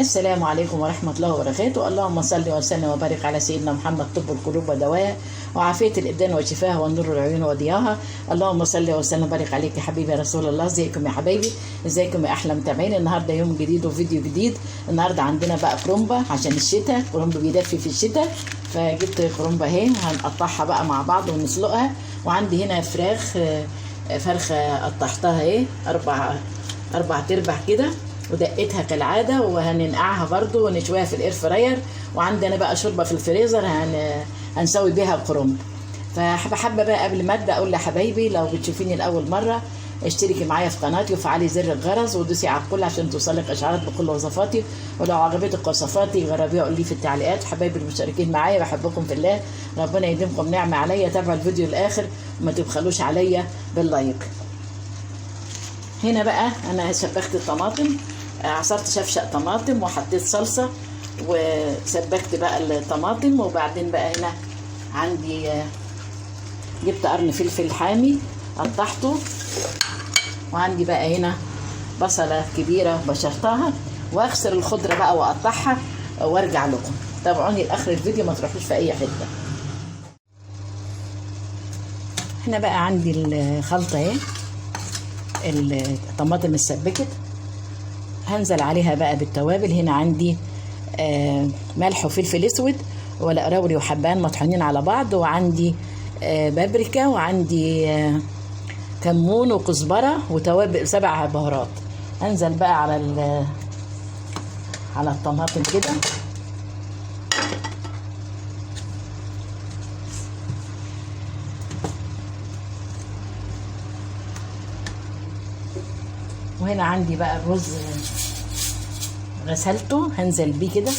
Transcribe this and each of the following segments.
السلام عليكم ورحمة الله وبركاته. اللهم صل وسلم وبارك على سيدنا محمد، طب القلوب ودواها وعافية الأبدان وشفاها ونور العيون وضياها. اللهم صل وسلم وبارك عليك يا حبيبي يا رسول الله. ازيكم يا حبايبي، ازيكم يا أحلى متابعين. النهاردة يوم جديد وفيديو جديد. النهاردة عندنا بقى كرومبة عشان الشتاء، كرومبة بيدفي في الشتاء، فجبت كرومبة اهي هنقطعها بقى مع بعض ونسلقها. وعندي هنا فرخة قطعتها اهي أربع تربع كده، ودقتها كالعادة، وهننقعها برضو ونشويها في الاير فراير. وعندنا بقى شوربة في الفريزر هنسوي بيها الكرنب. فحابة بقى قبل ما ابدا اقول لحبايبي، لو بتشوفيني لاول مرة اشتركي معايا في قناتي وفعلي زر الجرس ودوسي على الكل عشان توصلك اشعارات بكل وصفاتي. ولو عجبتك وصفاتي جربيها قولي لي في التعليقات. حبايبي المشتركين معايا بحبكم في الله، ربنا يديمكم نعمة عليا. تابعوا الفيديو للاخر وما تبخلوش عليا باللايك. هنا بقى انا شبكت الطماطم، عصرت شفشق طماطم وحطيت صلصة وسبكت بقى الطماطم. وبعدين بقى هنا عندي جبت قرن فلفل حامي قطعته، وعندي بقى هنا بصلة كبيرة بشرتها، واغسل الخضرة بقى واقطعها وارجع لكم. تابعوني لاخر الفيديو ما تروحوش في اي حتة. هنا بقى عندي الخلطة اهي، الطماطم اتسبكت، هنزل عليها بقى بالتوابل. هنا عندي ملح وفلفل اسود وروري وحبان مطحونين على بعض، وعندي بابريكا، وعندي كمون وكزبره وتوابل 7 بهارات. هنزل بقى على الطماطم كده، وهنا عندي بقى الرز غسلته هنزل بيه كده،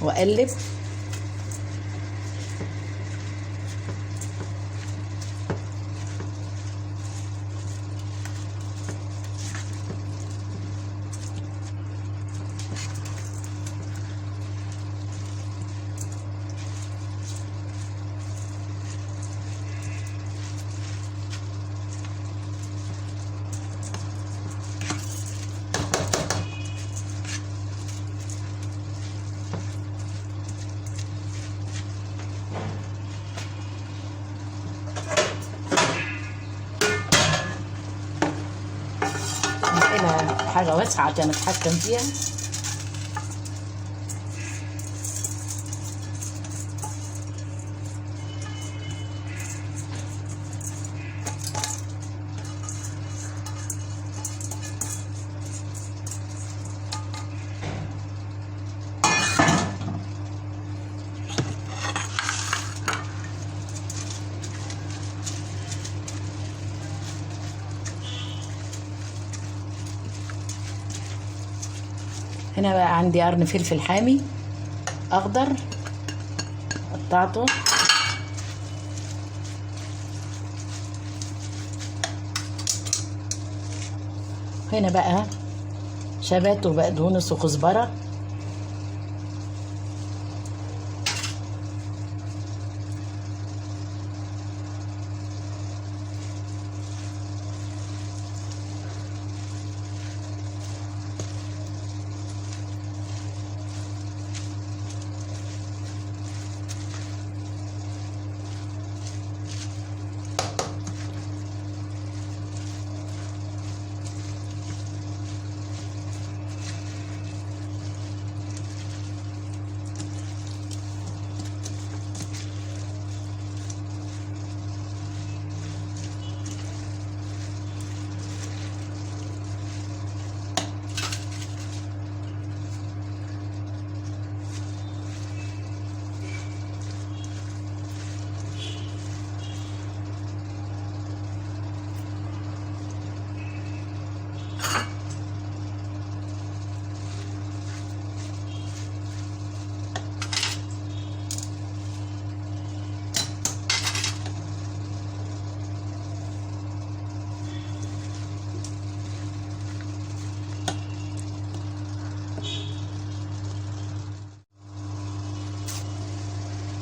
واقلب. حاجة واسعة عشان اتحكم فيها. هنا بقى عندي قرن فلفل حامي اخضر قطعته، هنا بقى شبت وبقدونس وكزبره،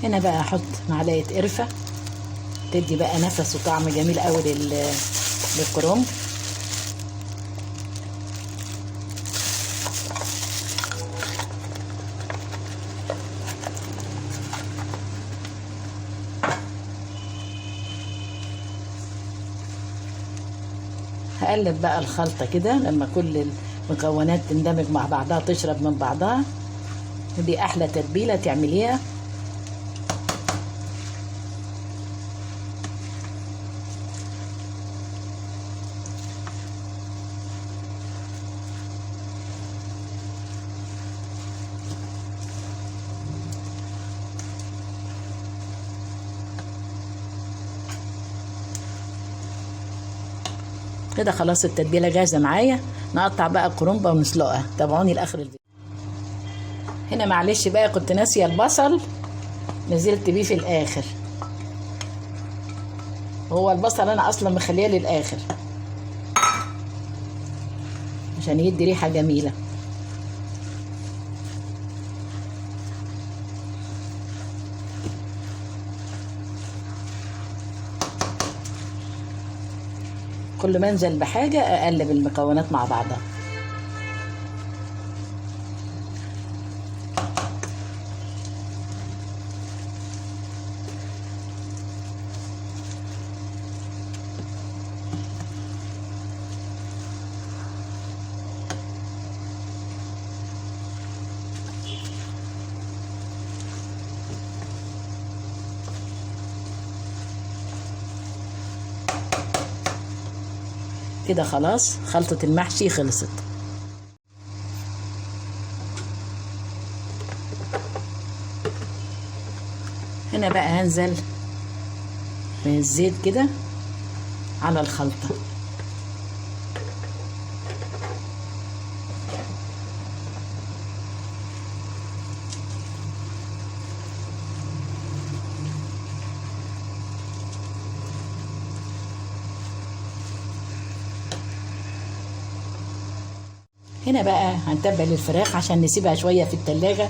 هنا بقى احط معلقه قرفه تدي بقى نفس وطعم جميل قوي للكرنب. هقلب بقى الخلطه كده لما كل المكونات تندمج مع بعضها تشرب من بعضها، ودي احلى تتبيله تعمليها. كده خلاص التتبيله جاهزه معايا. نقطع بقى الكرنبه ونسلقها. تابعوني لاخر الفيديو. هنا معلش بقى كنت ناسيه البصل، نزلت بيه في الاخر. هو البصل انا اصلا مخليه للاخر عشان يدي ريحه جميله. كل ما انزل بحاجه اقلب المكونات مع بعضها. كده خلاص خلطة المحشي خلصت. هنا بقى هنزل من الزيت كده على الخلطة. هنا بقى هنتبل الفراخ عشان نسيبها شويه في التلاجة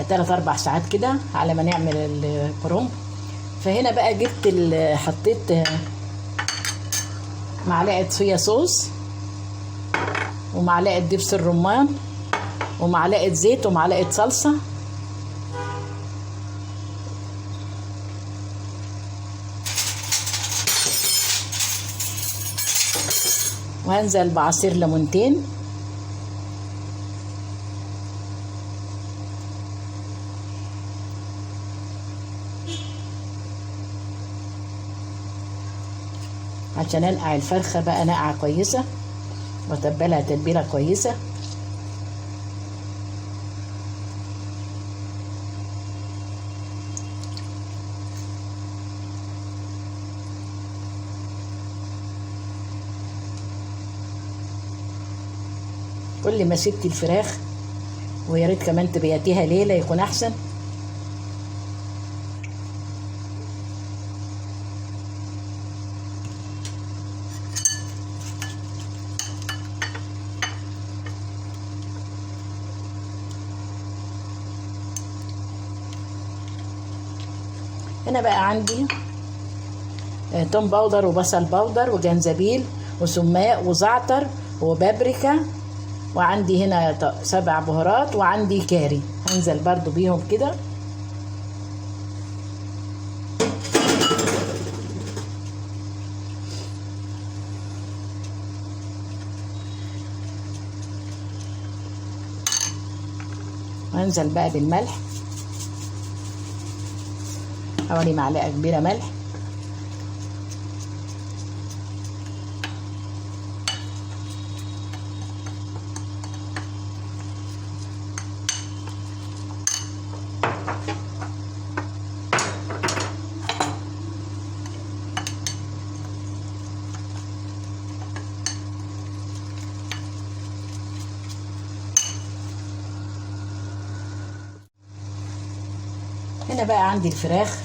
3-4 ساعات كده على ما نعمل الكرنب. فهنا بقى جبت حطيت معلقه صويا صوص ومعلقه دبس الرمان ومعلقه زيت ومعلقه صلصه، وهنزل بعصير ليمونتين، عشان انقع الفرخه بقى نقعه كويسه واتبلها تتبيله كويسه. كل ما سبت الفراخ، ويا ريت كمان تبيتيها ليله يكون احسن. هنا بقى عندي توم باودر وبصل باودر وجنزبيل وسماق وزعتر وبابريكا، وعندي هنا 7 بهارات، وعندي كاري هنزل برضو بيهم كده. وهنزل بقى بالملح، حوالي معلقه كبيره ملح. هنا بقى عندي الفراخ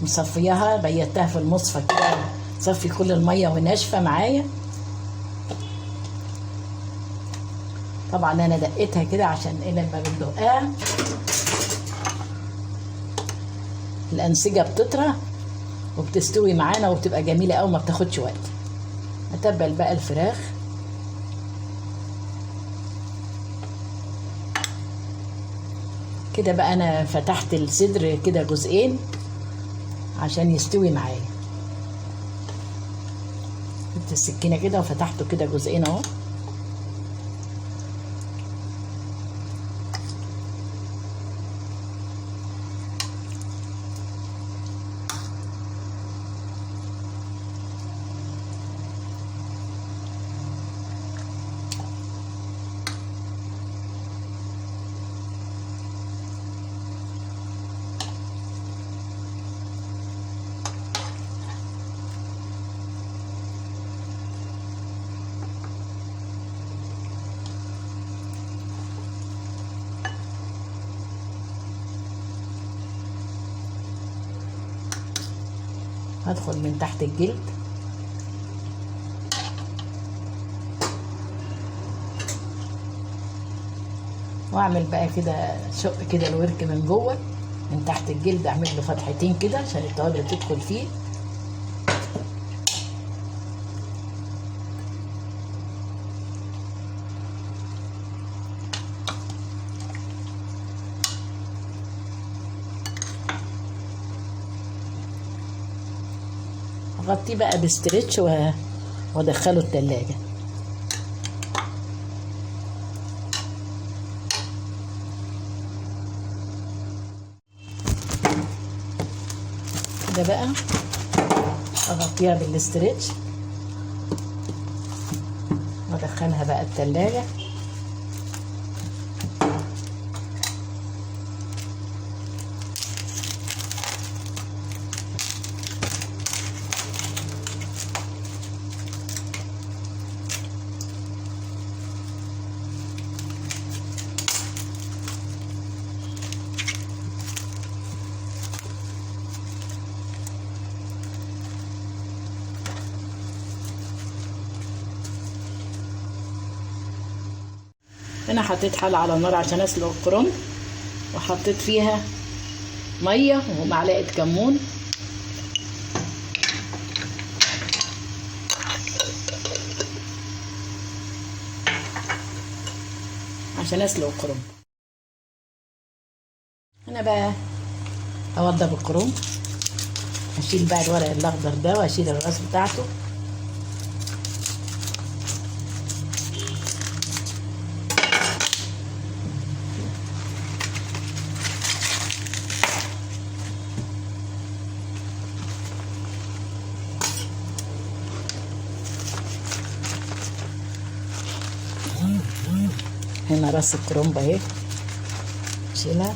مصفياها، بيتها في المصفى كده تصفي كل الميه وناشفه معايا. طبعا انا دقيتها كده عشان ايه لما بندقها الانسجه بتطرى وبتستوي معانا وبتبقى جميله قوي، ما بتاخدش وقت. اتبل بقى الفراخ. كده بقى انا فتحت الصدر كده جزئين عشان يستوي معايا. جبت السكينه كده وفتحته كده جزئين اهو. هدخل من تحت الجلد واعمل بقى كده شق كده الورك من جوه من تحت الجلد، اعمل له فتحتين كده عشان التوابل تدخل فيه. اغطيه بقى بستريتش وادخله التلاجة. كده بقى اغطيها بالاستريتش وادخلها بقى التلاجة. هنا حطيت حله على النار عشان اسلق الكرنب، وحطيت فيها ميه ومعلقه كمون عشان اسلق الكرنب. هنا بقى اوضب الكرنب، اشيل بقى الورق الاخضر ده واشيل الراس بتاعته. هنا راس الكرنب اهي شيلها.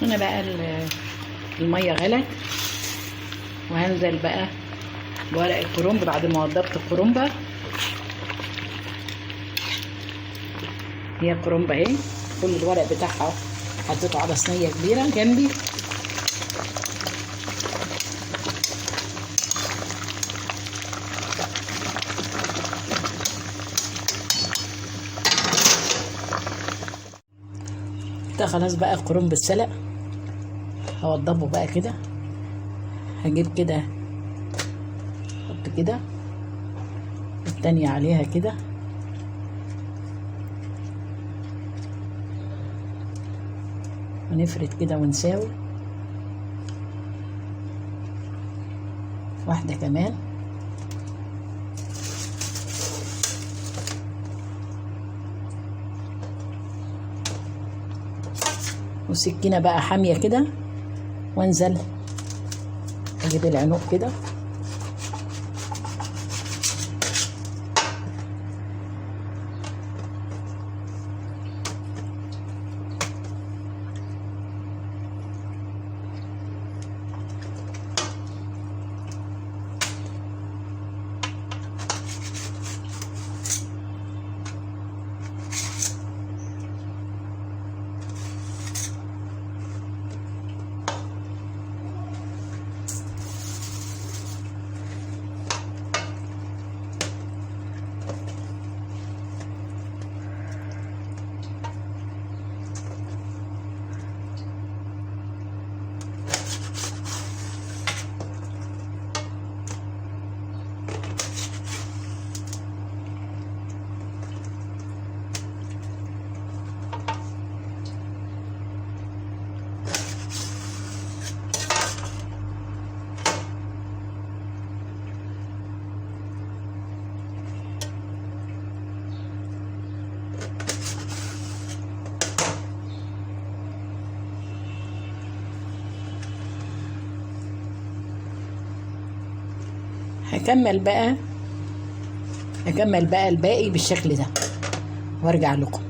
هنا بقى الميه غلت، وهنزل بقى بورق الكرنب بعد ما وضبت الكرنبه. هي الكرنبه اهي، كل الورق بتاعها حطيته على صينيه كبيره جنبي. ده خلاص بقى الكرنب اتسلق، هوضبه بقى كده. هجيب كده احط كده التانية عليها كده، ونفرد كده ونساوي. واحدة كمان، والسكينة بقى حامية كده، وانزل اجيب العنق كده هكمل بقى الباقي بالشكل ده وارجع لكم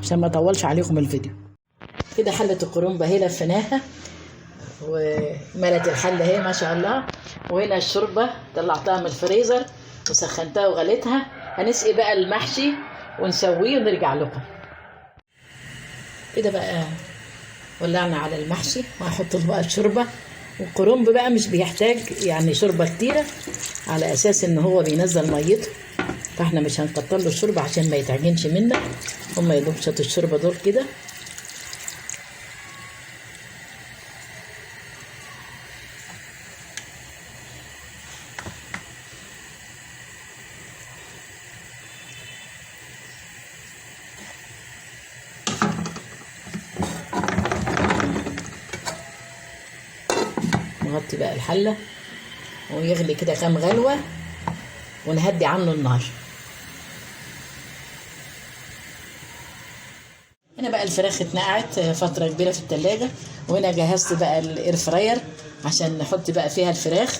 عشان ما اطولش عليكم الفيديو. كده حلة الكرنب اهي لفيناها وملت الحلة اهي ما شاء الله. وهنا الشوربة طلعتها من الفريزر وسخنتها وغليتها. هنسقي بقى المحشي ونسويه ونرجع لكم. كده بقى ولعنا على المحشي وهحط له بقى الشوربة. والكرنب بقى مش بيحتاج يعني شوربة كتيرة، على اساس ان هو بينزل ميته، فاحنا مش هنكتر له الشوربة عشان ما يتعجنش منا. هما يدوب شط الشوربة دول كده. نغطي بقى الحلة ويغلي كده كام غلوة ونهدي عنه النار. هنا بقى الفراخ اتنقعت فترة كبيرة في التلاجة، وهنا جهزت بقى الاير فراير عشان نحط بقى فيها الفراخ.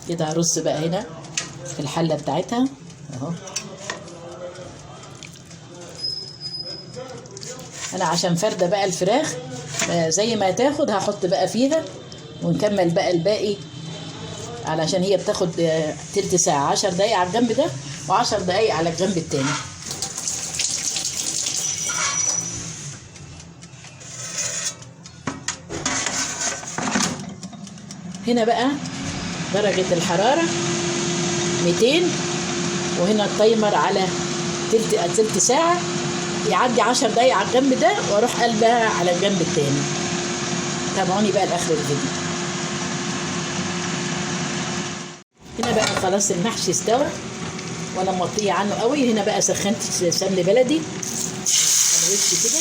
كده هرص بقى هنا في الحلة بتاعتها اهو. انا عشان فردة بقى الفراخ زي ما تاخد هحط بقى فيها، ونكمل بقى الباقي علشان هي بتاخد تلت ساعة. 10 دقايق على الجنب ده و10 دقايق على الجنب التاني. هنا بقى درجة الحرارة 200، وهنا التايمر على تلت ساعة. يعدي 10 دقايق على الجنب ده واروح قلبها على الجنب التاني. تابعوني بقى لاخر الفيديو. هنا بقى خلاص المحشي استوى وانا مغطيه عنه قوي. هنا بقى سخنت سمن بلدي على وش كده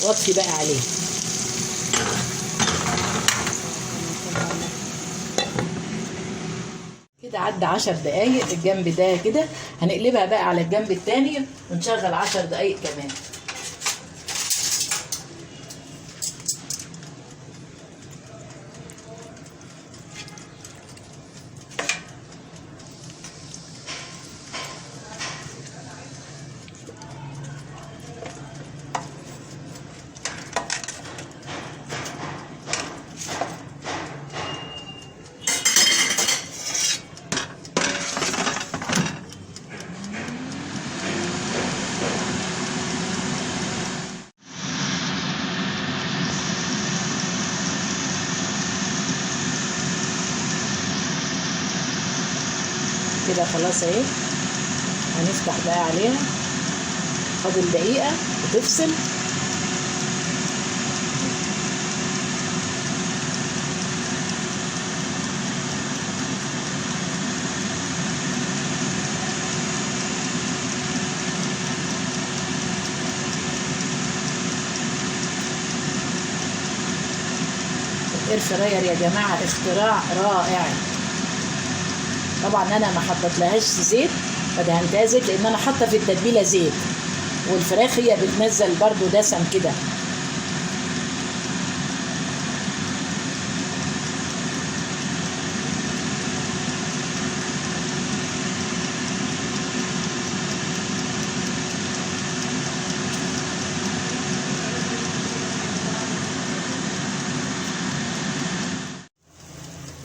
واطفي بقى عليه. كده عدى 10 دقايق الجنب ده كده. هنقلبها بقى على الجنب التاني ونشغل 10 دقايق كمان. كده خلاص اهي. هنفتح بقى عليها، فاضل دقيقة وتفصل. الاير فراير يا جماعة اختراع رائع. طبعا انا ما حطيتلهاش زيت، فدهنتها زيت لان انا حاطه في التتبيله زيت، والفراخ هي بتنزل برضو دسم كده.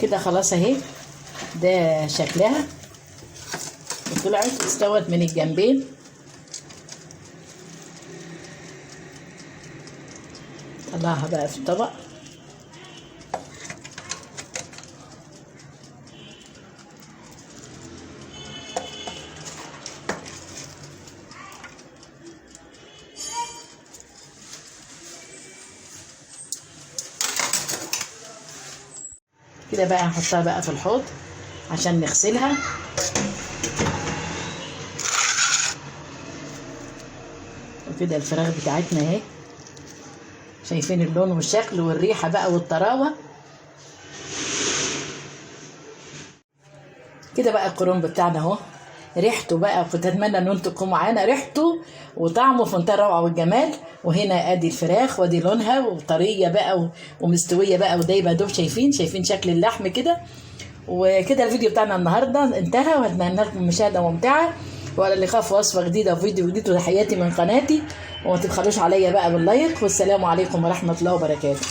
كده خلاص اهي، ده شكلها وطلعت واستوت من الجنبين. طلعها بقى في الطبق. كده بقى هنحطها بقى في الحوض عشان نغسلها. وكده الفراخ بتاعتنا اهي، شايفين اللون والشكل والريحه بقى والطراوه. كده بقى الكرنب بتاعنا اهو، ريحته بقى كنت اتمنى ان انتوا تكونوا معانا، ريحته وطعمه في منتهى الروعه والجمال. وهنا ادي الفراخ وادي لونها وطريه بقى ومستويه بقى ودايبه دوب. شايفين شكل اللحم كده. وكده الفيديو بتاعنا النهارده انتهى، واتمنى لكم مشاهده ممتعه، وعلى اللقاء في وصفه جديده وفيديو جديد. وتحياتي من قناتي، وما تبخلوش عليا بقى باللايك. والسلام عليكم ورحمه الله وبركاته.